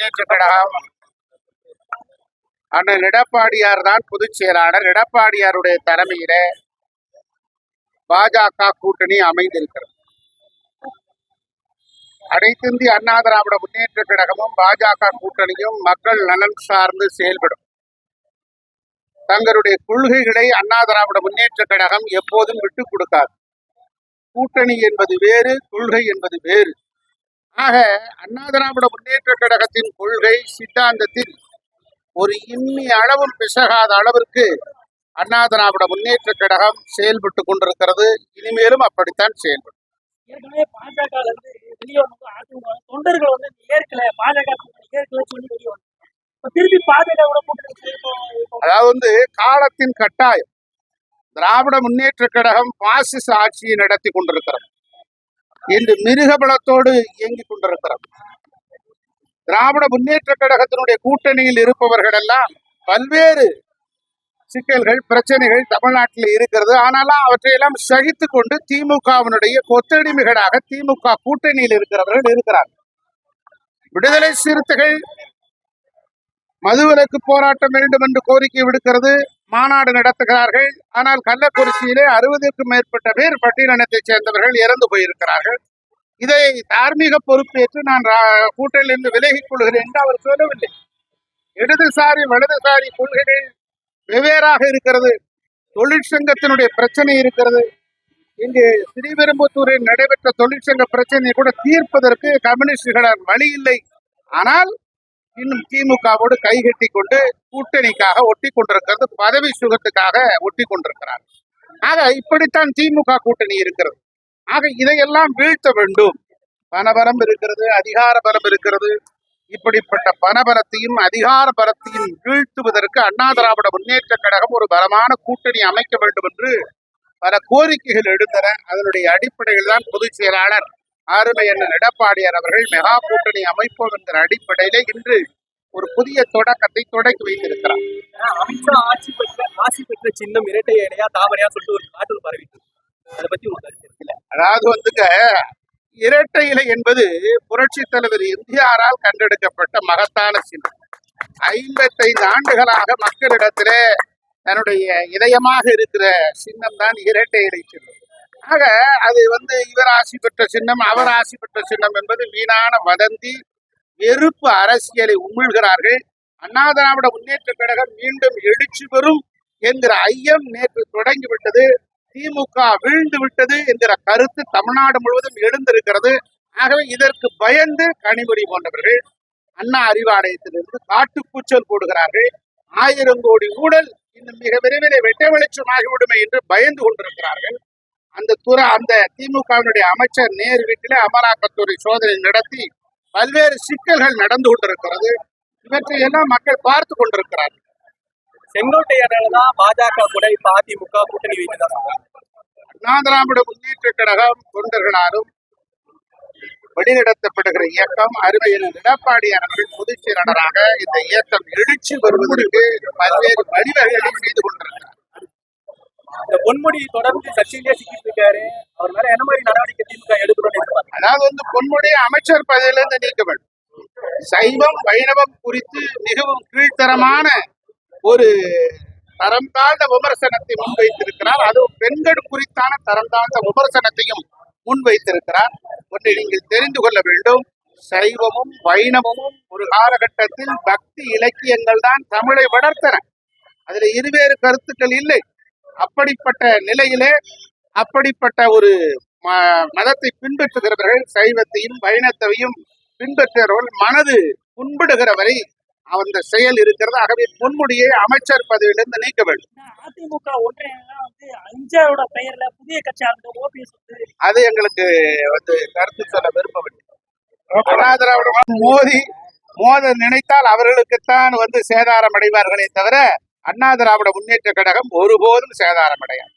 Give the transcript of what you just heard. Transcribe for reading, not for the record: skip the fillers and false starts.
முன்னேற்ற கழகம் அண்ணன் எடப்பாடியார் தான் பொதுச் செயலாளர். எடப்பாடியாருடைய தலைமையில பாஜக கூட்டணி அமைந்திருக்கிறது. அனைத்திந்திய அண்ணா திராவிட முன்னேற்ற கழகமும் பாஜக கூட்டணியும் மக்கள் நலன் சார்ந்து செயல்படும். தங்களுடைய கொள்கைகளை அண்ணா திராவிட முன்னேற்ற கழகம் எப்போதும் விட்டுக் கொடுக்காது. கூட்டணி என்பது வேறு, கொள்கை என்பது வேறு. ஆக அண்ணா திராவிட முன்னேற்ற கழகத்தின் கொள்கை சித்தாந்தத்தில் ஒரு இன்னி அளவும் பிசகாத அளவிற்கு அண்ணா திராவிட முன்னேற்ற கழகம் செயல்பட்டு கொண்டிருக்கிறது. இனிமேலும் அப்படித்தான் செயல்படும். அதாவது காலத்தின் கட்டாயம். திராவிட முன்னேற்ற கழகம் பாசிச ஆட்சியை நடத்தி கொண்டிருக்கிறது. இன்று மிருகபலத்தோடு இயங்கிக் கொண்டிருக்கிறது. திராவிட முன்னேற்ற கழகத்தினுடைய கூட்டணியில் இருப்பவர்கள் எல்லாம் பல்வேறு சிக்கல்கள், பிரச்சனைகள் தமிழ்நாட்டில் இருக்கிறது. ஆனாலும் அவற்றையெல்லாம் சகித்து கொண்டு திமுகவினுடைய கொத்தடிமைகளாக திமுக கூட்டணியில் இருக்கிறவர்கள் இருக்கிறார்கள். விடுதலை சிறுத்தைகள் மதுவிலக்கு போராட்டம் வேண்டும் என்று கோரிக்கை விடுக்கிறது, மாநாடு நடத்துகிறார்கள். ஆனால் கள்ளக்குறிச்சியிலே 60க்கும் மேற்பட்ட பேர் பட்டியலினத்தைச் சேர்ந்தவர்கள் இறந்து போயிருக்கிறார்கள். இதை தார்மீக பொறுப்பேற்று நான் கூட்டணியிலிருந்து விலகிக் கொள்கிறேன் என்று அவர் சொல்லவில்லை. இடதுசாரி வலதுசாரி கொள்கைகள் வெவ்வேறாக இருக்கிறது. தொழிற்சங்கத்தினுடைய பிரச்சனை இருக்கிறது. இங்கு ஸ்ரீபெரும்புத்தூரில் நடைபெற்ற தொழிற்சங்க பிரச்சனையை கூட தீர்ப்பதற்கு கம்யூனிஸ்டுகளால் வழி இல்லை. ஆனால் இன்னும் திமுகவோடு கைகட்டி கொண்டு கூட்டணிக்காக ஒட்டி கொண்டிருக்கிறது, பதவி சுகத்துக்காக ஒட்டி கொண்டிருக்கிறார். ஆக இப்படித்தான் திமுக கூட்டணி இருக்கிறது. ஆக இதையெல்லாம் வீழ்த்த வேண்டும். பணபலம் இருக்கிறது, அதிகார பலம் இருக்கிறது. இப்படிப்பட்ட பணபலத்தையும் அதிகார பலத்தையும் வீழ்த்துவதற்கு அண்ணா திராவிட முன்னேற்ற கழகம் ஒரு பலமான கூட்டணி அமைக்க வேண்டும் என்று பல கோரிக்கைகள் எடுத்தன. அதனுடைய அடிப்படையில் தான் பொதுச் செயலாளர் அருமை அண்ணன் எடப்பாடியார் அவர்கள் மெகா கூட்டணி அமைப்போம் என்கிற அடிப்படையிலே இன்று ஒரு புதிய தொடக்கத்தை தொடக்கி வைத்திருக்கிறார். அமித்ஷா ஆட்சி பெற்ற சின்னம் இரட்டை இலையா தாமரையா சொல்லிட்டு ஒரு காட்டு பரவிட்டு அதை பத்தி இல்லை. அதாவது இரட்டை இலை என்பது புரட்சி தலைவர் எம்ஜிஆரால் கண்டெடுக்கப்பட்ட மகத்தான சின்னம். 55 ஆண்டுகளாக மக்களிடத்திலே தன்னுடைய இதயமாக இருக்கிற சின்னம் தான் இரட்டை இலை சின்னம். ஆக அது இவர் ஆசி பெற்ற சின்னம், அவர் ஆசி பெற்ற சின்னம் என்பது வீணான வதந்தி, வெறுப்பு அரசியலை உமிழ்கிறார்கள். அண்ணா திராவிட முன்னேற்ற கழகம் மீண்டும் எழுச்சி பெறும் என்கிற ஐயம் நேற்று தொடங்கிவிட்டது. திமுக வீழ்ந்து விட்டது என்கிற கருத்து தமிழ்நாடு முழுவதும் எழுந்திருக்கிறது. ஆகவே இதற்கு பயந்து கனிமொழி போன்றவர்கள் அண்ணா அறிவாலயத்திலிருந்து காட்டுக்கூச்சல் போடுகிறார்கள். 1000 கோடி ஊழல் இன்னும் மிக விரைவில் வெட்ட வெளிச்சமாகிவிடுமே என்று பயந்து கொண்டிருக்கிறார்கள். அந்த திமுகவினுடைய அமைச்சர் நேரு வீட்டிலே அமலாக்கத்துறை சோதனை நடத்தி பல்வேறு சிக்கல்கள் நடந்து கொண்டிருக்கிறது. இவற்றையெல்லாம் மக்கள் பார்த்து கொண்டிருக்கிறார்கள். செங்கோட்டையனாலதான் பாஜக கூட இப்ப அதிமுக கூட்டணி வைத்துதான் அண்ணா திராவிட முன்னேற்ற கழகம் தொண்டர்களாலும் வழிநடத்தப்படுகிற இயக்கம் அருமையின் எடப்பாடியார் அவர்கள் பொதுச் செயலாளராக இந்த இயக்கம் எழுச்சி வருவதற்கு பல்வேறு வழிவகைகளை செய்து கொண்டிருக்கிறார். இந்த பொன்முடி தொடர்ந்து சர்ச்சையிலே சிக்கிட்டு இருக்காரு. அவர் மேல என்ன மாதிரி நடவடிக்கை திமுக எடுக்கணும்? அதாவது பொன்முடியை அமைச்சர் பதவியிலிருந்து நீக்க வேண்டும். சைவம் வைணவம் குறித்து மிகவும் கீழ்த்தரமான ஒரு தரம் தாழ்ந்த விமர்சனத்தை முன்வைத்திருக்கிறார். அதுவும் பெண்கள் குறித்தான தரம் தாழ்ந்த விமர்சனத்தையும் முன்வைத்திருக்கிறார். ஒன்றை நீங்கள் தெரிந்து கொள்ள வேண்டும். சைவமும் வைணவமும் ஒரு காலகட்டத்தில் பக்தி இலக்கியங்கள் தான் தமிழை வளர்த்தன. அதுல இருவேறு கருத்துக்கள் இல்லை. அப்படிப்பட்ட நிலையிலே அப்படிப்பட்ட ஒரு மதத்தை பின்பற்றுகிறவர்கள் சைவத்தையும் வைணத்தையும் பின்பற்றுகிறவர்கள் மனது புண்படுகிற வரை அந்த செயல் இருக்கிறது. ஆகவே பொன்முடியை அமைச்சர் பதவியிலிருந்து நீக்க வேண்டும். அதிமுக அஞ்சாவோட பெயர்ல புதிய கட்சி அது எங்களுக்கு கருத்து சொல்ல விரும்பவில்லை. மோத நினைத்தால் அவர்களுக்குத்தான் சேதாரம் அடைவார்களே தவிர அண்ணா திராவிட முன்னேற்ற கழகம் ஒருபோதும் சேதாரம் அடையாது.